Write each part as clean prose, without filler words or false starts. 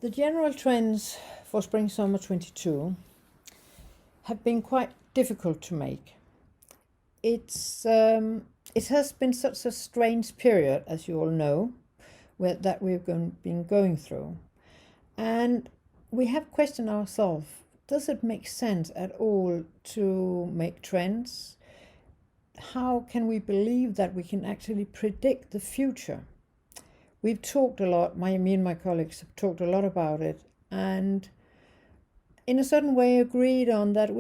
The general trends for spring-summer 22 have been quite difficult to make. It has been such a strange period, as you all know, that we've been going through. And we have questioned ourselves, does it make sense at all to make trends? How can we believe that we can actually predict the future? We've talked a lot, me and my colleagues have talked a lot about it, and in a certain way agreed on that it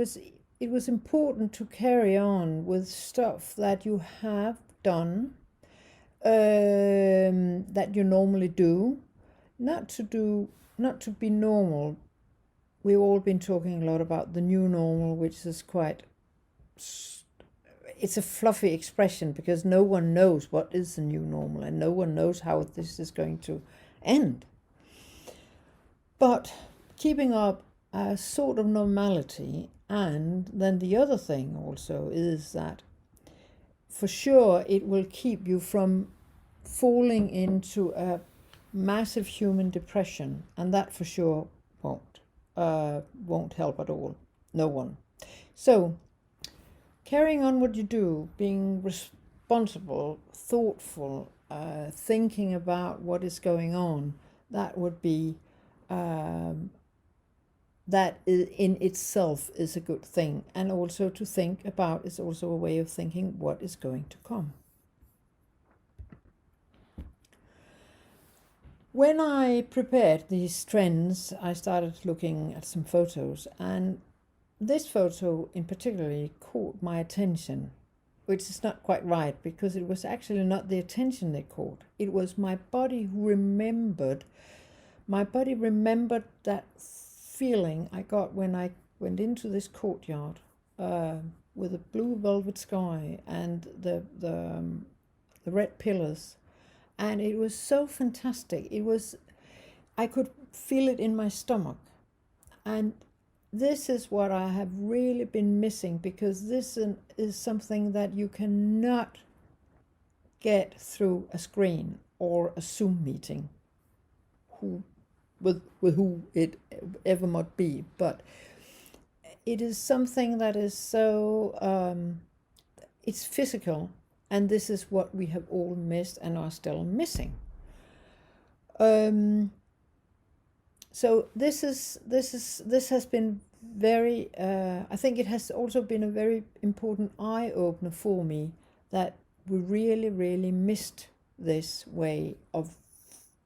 was important to carry on with stuff that you have done, that you normally do, not to be normal. We've all been talking a lot about the new normal, which is it's a fluffy expression because no one knows what is the new normal and no one knows how this is going to end. But keeping up a sort of normality, and then the other thing also is that for sure it will keep you from falling into a massive human depression, and that for sure won't help at all. No one. So carrying on what you do, being responsible, thoughtful, thinking about what is going on, that would be that in itself is a good thing. And also to think about is also a way of thinking what is going to come. When I prepared these trends, I started looking at some photos, and this photo in particular caught my attention, which is not quite right because it was actually not the attention they caught. It was my body who remembered. My body remembered that feeling I got when I went into this courtyard with a blue velvet sky and the red pillars, and it was so fantastic. I could feel it in my stomach, and this is what I have really been missing, because this is something that you cannot get through a screen or a Zoom meeting, with who it ever might be. But it is something that is so, it's physical, and this is what we have all missed and are still missing. So this has been very, I think it has also been a very important eye-opener for me that we really missed this way of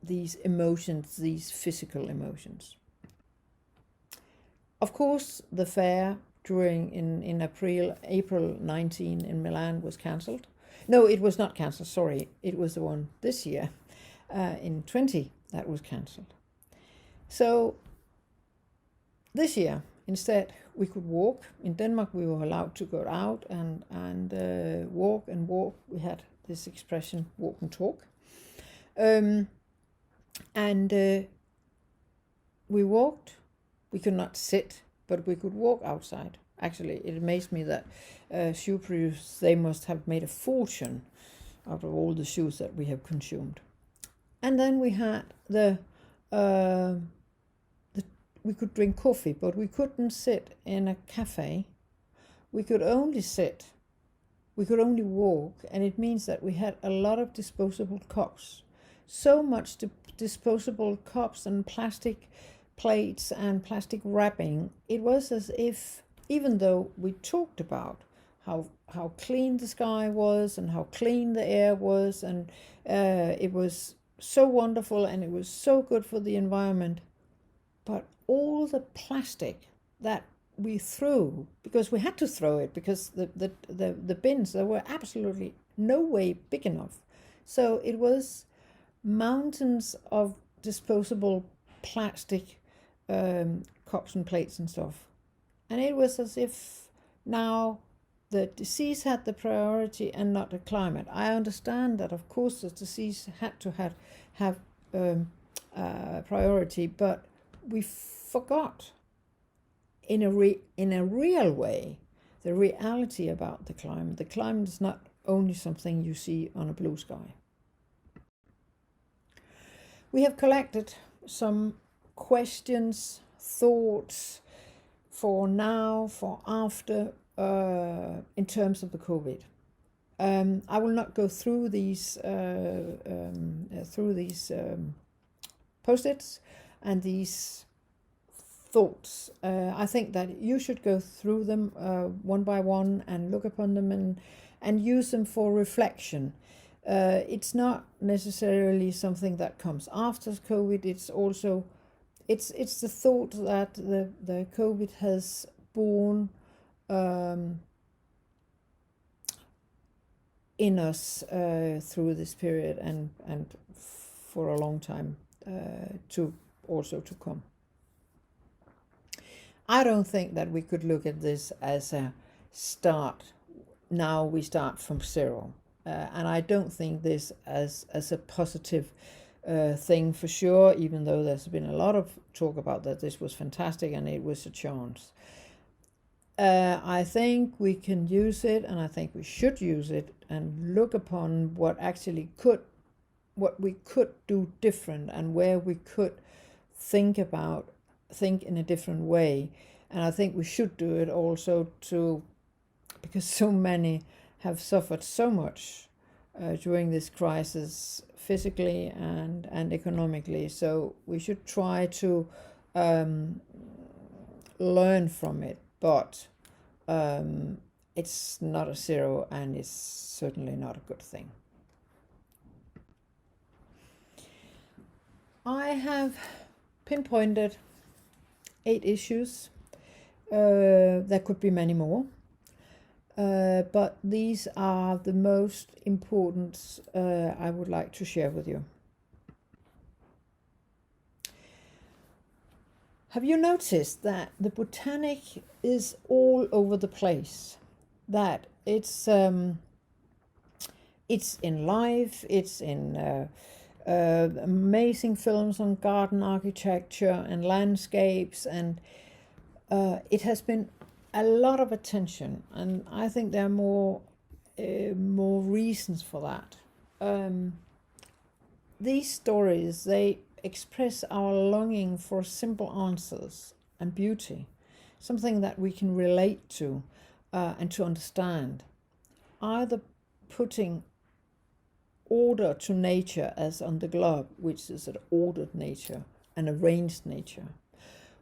these emotions, these physical emotions. Of course, the fair in April 19 in Milan was cancelled. No, it was not cancelled, sorry. It was the one this year, in 20, that was cancelled. So this year, instead, we could walk. In Denmark, we were allowed to go out and walk and walk. We had this expression, walk and talk. We walked. We could not sit, but we could walk outside. Actually, it amazed me that shoe producers, they must have made a fortune out of all the shoes that we have consumed. And then we had we could drink coffee, but we couldn't sit in a cafe. We could only sit. We could only walk, and it means that we had a lot of disposable cups. So much disposable cups and plastic plates and plastic wrapping. It was as if, even though we talked about how clean the sky was and how clean the air was, and it was so wonderful and it was so good for the environment, but all the plastic that we threw, because we had to throw it because the bins, there were absolutely no way big enough. So it was mountains of disposable plastic cups and plates and stuff. And it was as if now the disease had the priority and not the climate. I understand that, of course, the disease had to have priority, but we forgot in a real way the reality about the climate. The climate is not only something you see on a blue sky. We have collected some questions, thoughts for now, for after, in terms of the COVID. I will not go through these post-its and these thoughts. I think that you should go through them one by one and look upon them and use them for reflection. It's not necessarily something that comes after COVID. It's also it's the thought that the COVID has borne in us through this period and for a long time to come. I don't think that we could look at this as a start. Now we start from zero. And I don't think this as a positive thing for sure, even though there's been a lot of talk about that this was fantastic and it was a chance. I think we can use it, and I think we should use it and look upon what we could do different and where we could think in a different way. And I think we should do it also because so many have suffered so much during this crisis, physically and economically. So we should try to learn from it, but it's not a zero, and it's certainly not a good thing. I have pinpointed 8 issues. There could be many more, but these are the most important I would like to share with you. Have you noticed that the botanic is all over the place? That it's in life, it's in amazing films on garden architecture and landscapes, and it has been a lot of attention, and I think there are more reasons for that. These stories, they express our longing for simple answers and beauty, something that we can relate to and to understand, either putting order to nature as on the globe, which is an ordered nature, an arranged nature,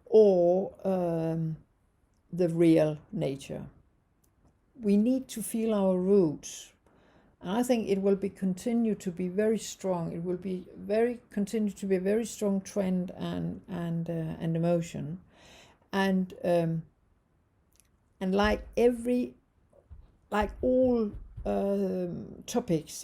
or the real nature. We need to feel our roots. And I think it will continue to be very strong. It will continue to be a very strong trend and emotion, and like all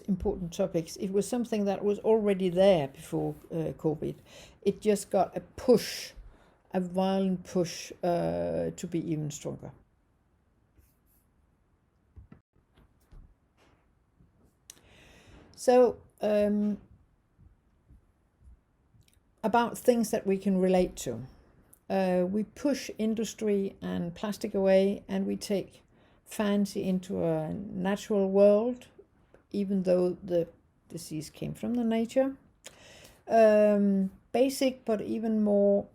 important topics, it was something that was already there before COVID. It just got a violent push to be even stronger. So about things that we can relate to. We push industry and plastic away, and we take fancy into a natural world, even though the disease came from the nature. Basic but even more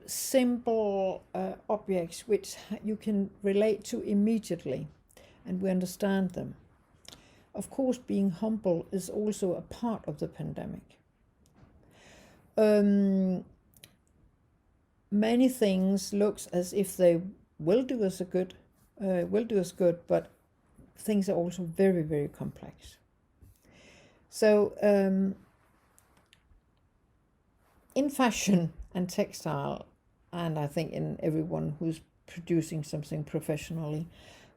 simple objects which you can relate to immediately, and we understand them. Of course, being humble is also a part of the pandemic. Many things looks as if they will do us good, but things are also very, very complex. So in fashion and textile, and I think in everyone who's producing something professionally,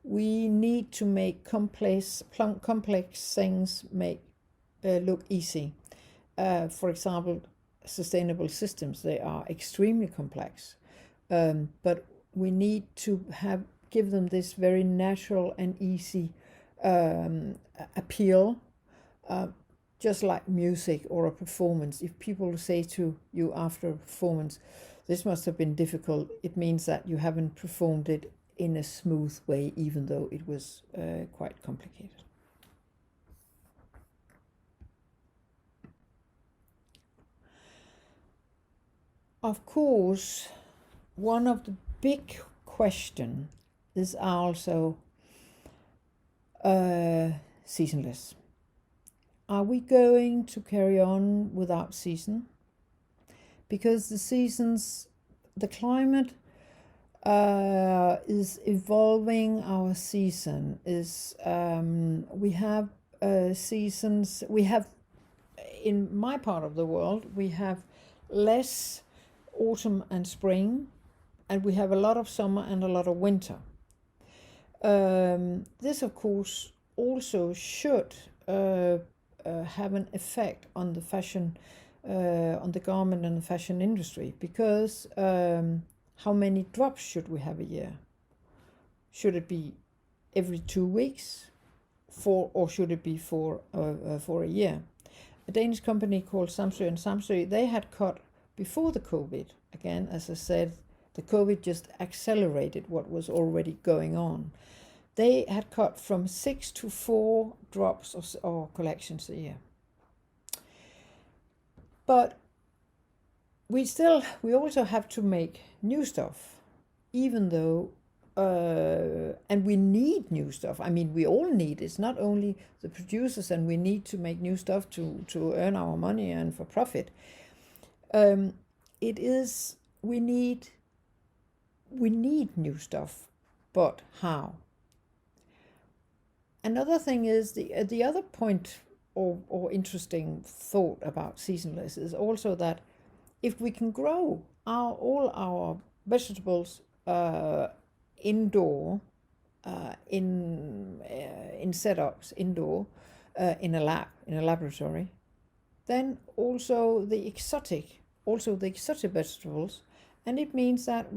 we need to make complex things look easy. For example, sustainable systems, they are extremely complex, but we need to give them this very natural and easy appeal, just like music or a performance. If people say to you after a performance, this must have been difficult, it means that you haven't performed it in a smooth way, even though it was quite complicated. Of course, one of the big question is also seasonless. Are we going to carry on without season? Because the seasons, the climate is evolving. Our season is we have seasons. We have, in my part of the world, we have less autumn and spring, and we have a lot of summer and a lot of winter. This, of course, also should have an effect on the fashion, on the garment and the fashion industry, because how many drops should we have a year? Should it be every 2 weeks, or should it be for a year? A Danish company called Samsø and Samsø, they had cut before the COVID. Again, as I said, the COVID just accelerated what was already going on. They had cut from 6 to 4 drops or collections a year. But we also have to make new stuff, even though, and we need new stuff. I mean, we all need, it's not only the producers, and we need to make new stuff to earn our money and for profit. We need new stuff, but how? Another thing is the other point or interesting thought about seasonless is also that if we can grow all our vegetables indoor, in setups indoor, in a laboratory, then also the exotic vegetables, and it means that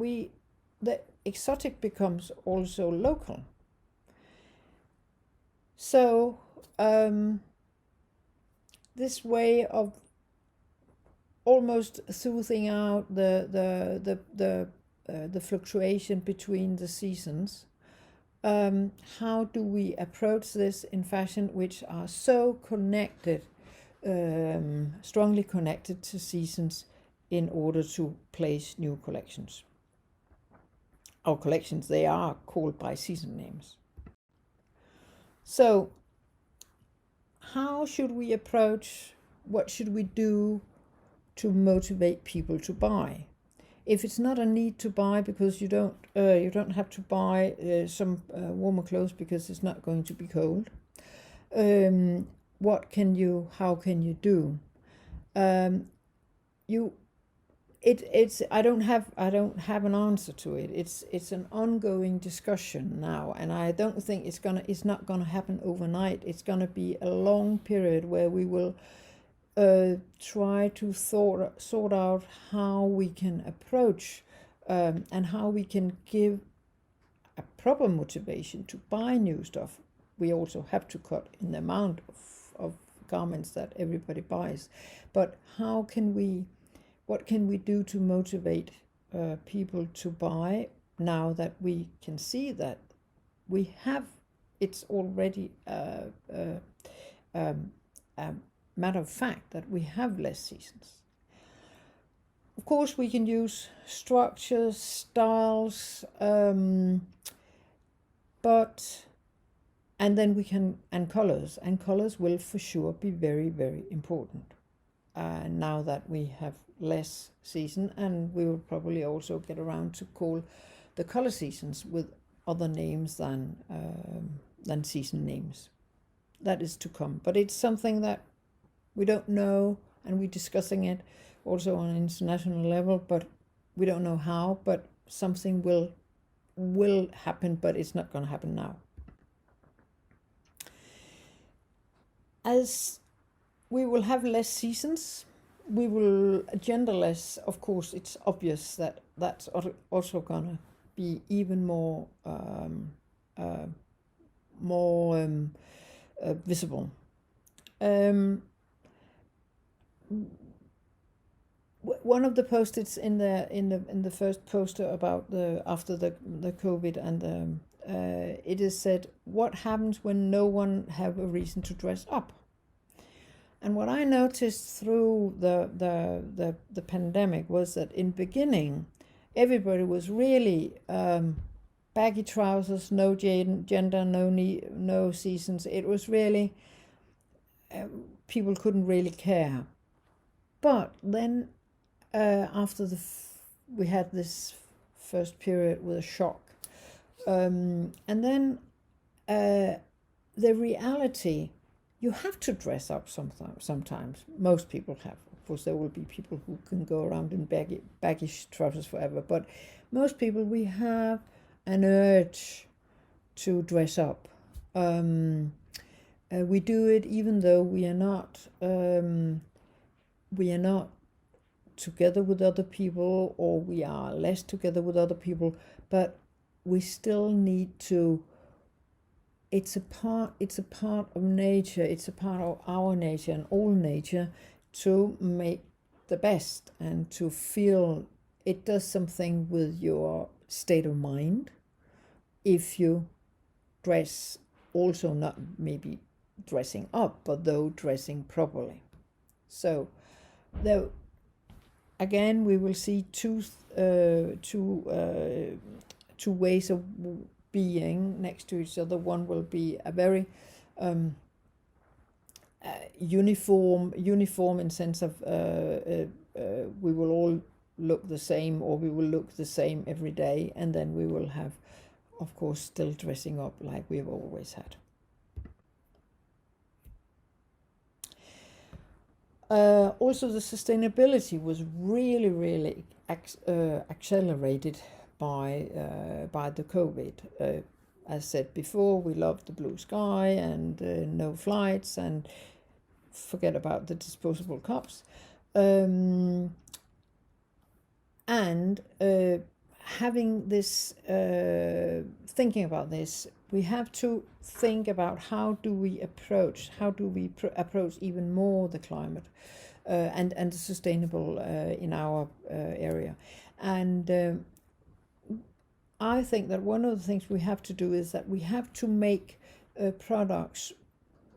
the exotic becomes also local. So this way of almost smoothing out the fluctuation between the seasons. How do we approach this in fashion, which are so connected, strongly connected to seasons, in order to place new collections? Our collections, they are called by season names. So how should we approach, what should we do to motivate people to buy? If it's not a need to buy, because you don't have to buy some warmer clothes because it's not going to be cold, how can you do? I don't have an answer to it. It's an ongoing discussion now, and I don't think it's not gonna happen overnight. It's gonna be a long period where we will try to sort out how we can approach and how we can give a proper motivation to buy new stuff. We also have to cut in the amount of garments that everybody buys, but what can we do to motivate people to buy now that we can see that it's already a matter of fact that we have less seasons. Of course, we can use structures, styles, and colors will for sure be very, very important. Now that we have less season, and we will probably also get around to call the color seasons with other names than season names. That is to come, but it's something that we don't know, and we're discussing it also on an international level, but we don't know how, but something will happen, but it's not going to happen now. As we will have less seasons, we will gender less. Of course, it's obvious that that's also gonna be even more visible. One of the post-its in the first poster about after the COVID, and it is said, what happens when no one have a reason to dress up? And what I noticed through the pandemic was that in beginning, everybody was really baggy trousers, no gender, no seasons. It was really, people couldn't really care. But then after we had this first period with a shock, and then the reality, you have to dress up sometimes. Most people have. Of course, there will be people who can go around in baggy trousers forever, but most people, we have an urge to dress up. We do it even though we are not together with other people, or we are less together with other people, but we still need to. It's a part of nature, it's a part of our nature and all nature to make the best and to feel. It does something with your state of mind if you dress, also not maybe dressing up, but though dressing properly. So though again we will see two ways of being next to each other. One will be a very uniform in sense of we will all look the same, or we will look the same every day, and then we will have, of course, still dressing up like we have always had. Also, the sustainability was really accelerated by the COVID. As said before, we love the blue sky and no flights, and forget about the disposable cups. And having this, thinking about this, we have to think about how do we approach even more the climate and the sustainable in our area. And I think that one of the things we have to do is that we have to make products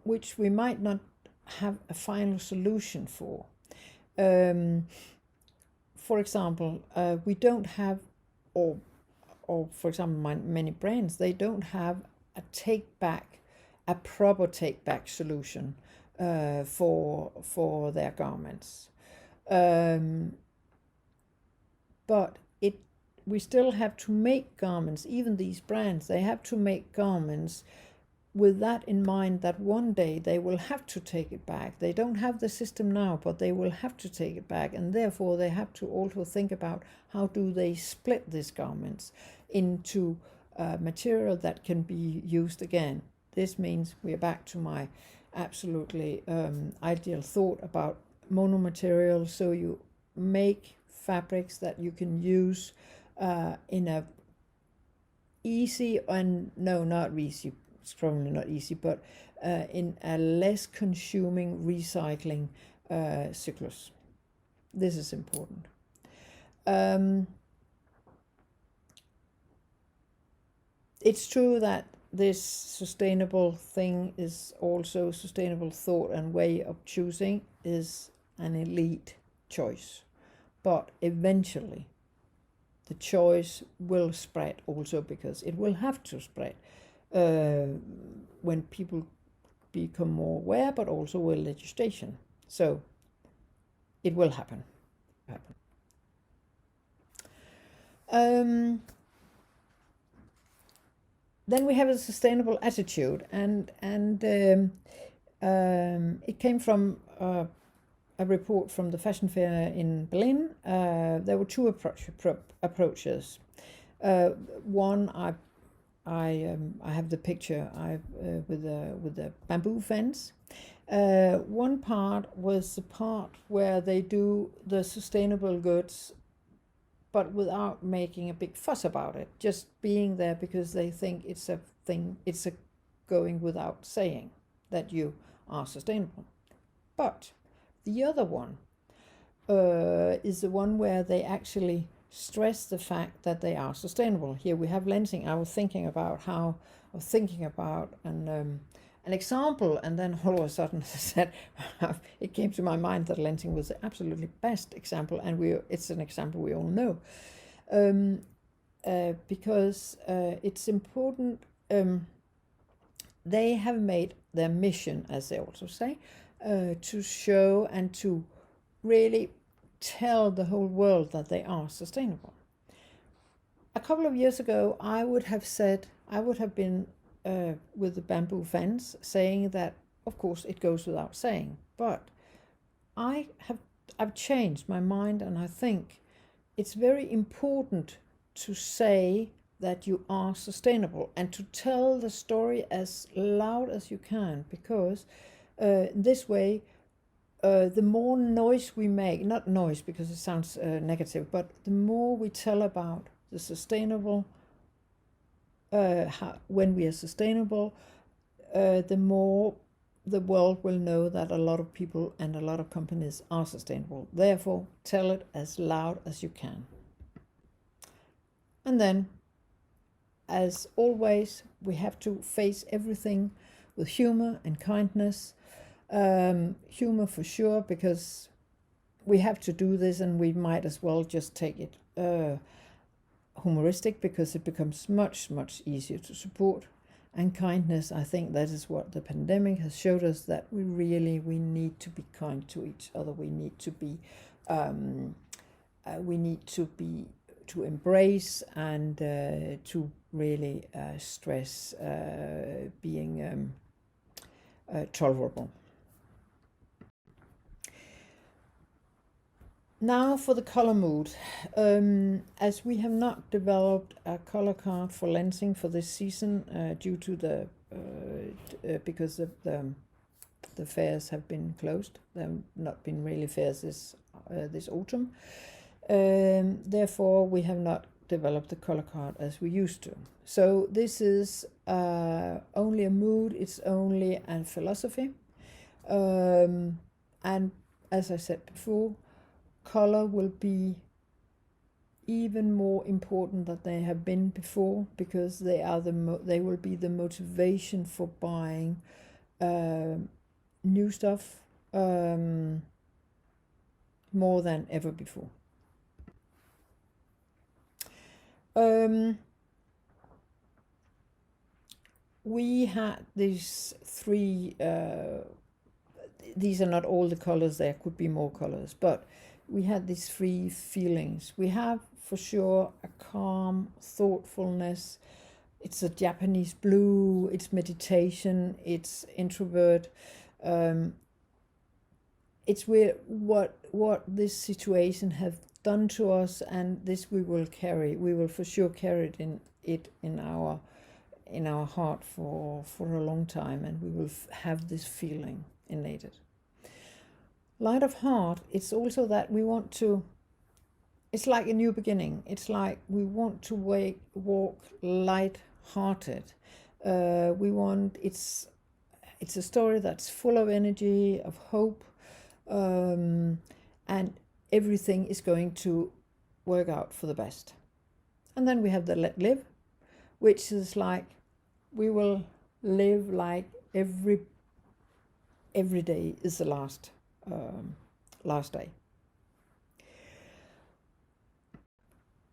which we might not have a final solution for. For example, we don't have, or for example, many brands, they don't have a proper take back solution for their garments. But we still have to make garments. Even these brands, they have to make garments with that in mind, that one day they will have to take it back. They don't have the system now, but they will have to take it back, and therefore they have to also think about how do they split these garments into material that can be used again. This means we are back to my absolutely ideal thought about monomaterial. So you make fabrics that you can use in a easy, and no, not easy, it's probably not easy, but in a less consuming recycling cyclus. This is important. It's true that this sustainable thing is also sustainable thought and way of choosing is an elite choice, but eventually the choice will spread also, because it will have to spread when people become more aware, but also with legislation. So it will happen. Then we have a sustainable attitude, and it came from a report from the fashion fair in Berlin. There were two approaches. One, I have the picture with the bamboo fence. One part was the part where they do the sustainable goods, but without making a big fuss about it, just being there because they think it's a thing, it's a going without saying that you are sustainable. But the other one is the one where they actually stress the fact that they are sustainable. Here we have Lenzing. I was thinking about an example, and then all of a sudden, as I said, it came to my mind that Lenzing was the absolutely best example, and it's an example we all know, because it's important. They have made their mission, as they also say, to show and to really tell the whole world that they are sustainable. A couple of years ago, I would have been with the bamboo fence saying that, of course, it goes without saying. But I've changed my mind, and I think it's very important to say that you are sustainable and to tell the story as loud as you can, because this way, the more noise we make, not noise because it sounds negative, but the more we tell about the sustainable, when we are sustainable, the more the world will know that a lot of people and a lot of companies are sustainable. Therefore, tell it as loud as you can. And then, as always, we have to face everything with humor and kindness. Humor for sure, because we have to do this, and we might as well just take it humoristic, because it becomes much easier to support. And kindness, I think that is what the pandemic has showed us, that we need to be kind to each other. We need to be to embrace and to really stress being tolerable. Now for the color mood. As we have not developed a color card for Lenzing for this season due to the because the fairs have been closed. There have not been really fairs this autumn. Therefore, we have not developed the color card as we used to. So this is only a mood. It's only a philosophy, and as I said before, color will be even more important than they have been before, because they are they will be the motivation for buying new stuff more than ever before. We had these three. These are not all the colors. There could be more colors, but we had these three feelings. We have for sure a calm thoughtfulness. It's a Japanese blue. It's meditation. It's introvert. It's what this situation have done to us, and this we will carry. We will for sure carry it in our heart for a long time, and we will have this feeling innate. Light of heart, it's also that we want to, it's like a new beginning. It's like we want to walk light-hearted. It's a story that's full of energy, of hope, and everything is going to work out for the best. And then we have the let live, which is like we will live like every day is the last day.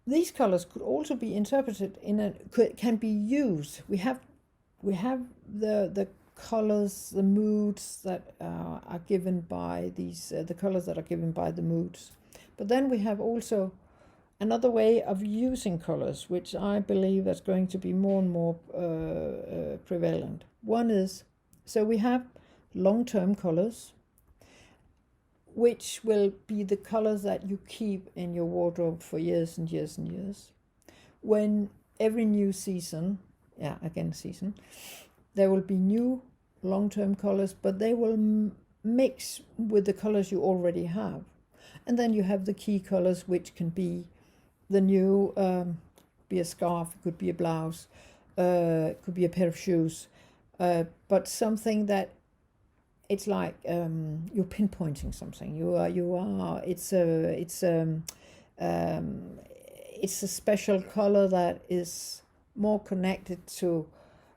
These colors could also be interpreted can be used. We have the colors, the moods that are given by these the colors that are given by the moods. But then we have also another way of using colors, which I believe is going to be more and more prevalent. One is, so we have long-term colors, which will be the colors that you keep in your wardrobe for years and years and years. When every new season, there will be new long-term colors, but they will mix with the colors you already have. And then you have the key colors, which can be the new, be a scarf, it could be a blouse, it could be a pair of shoes, but something that it's like you're pinpointing something. It's a special color that is more connected to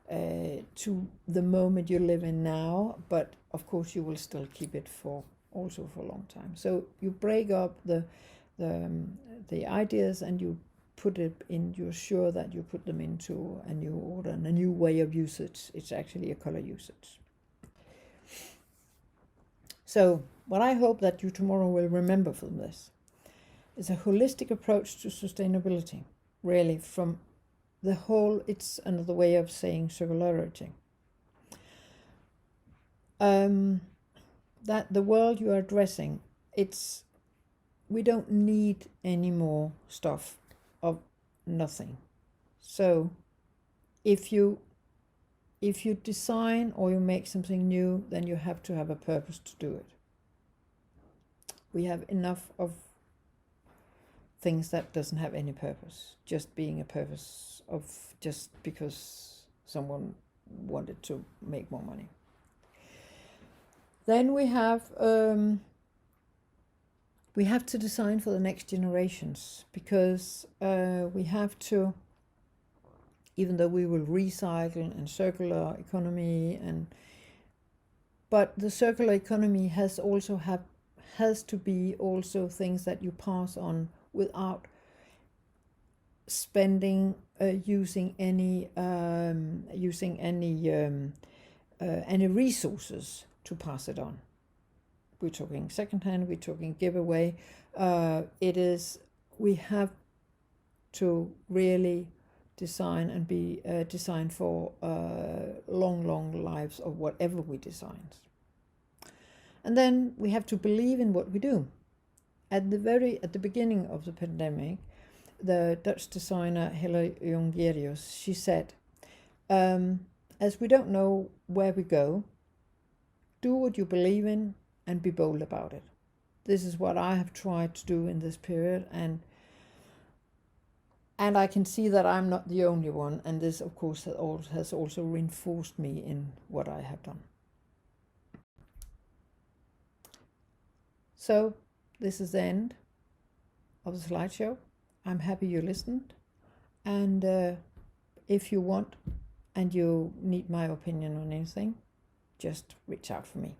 to the moment you live in now, but of course you will still keep it for a long time. So you break up the ideas and you put it in, you're sure that you put them into a new order and a new way of usage. It's actually a color usage. So what I hope that you tomorrow will remember from this is a holistic approach to sustainability, really, from the whole. It's another way of saying circularity. That the world you are addressing, we don't need any more stuff of nothing. So if you design or you make something new, then you have to have a purpose to do it. We have enough of things that doesn't have any purpose, just being a purpose of just because someone wanted to make more money. Then we have to design for the next generations, because we have to, even though we will recycle and circular economy, but the circular economy has to be also things that you pass on without spending using any resources to pass it on. We're talking secondhand, we're talking giveaway. We have to really design and be designed for long lives of whatever we design. And then we have to believe in what we do. At the beginning of the pandemic, the Dutch designer Helle Jongerius, she said, as we don't know where we go, do what you believe in and be bold about it. This is what I have tried to do in this period, and I can see that I'm not the only one, and this of course has also reinforced me in what I have done. So this is the end of the slideshow. I'm happy you listened, and if you want and you need my opinion on anything, just reach out for me.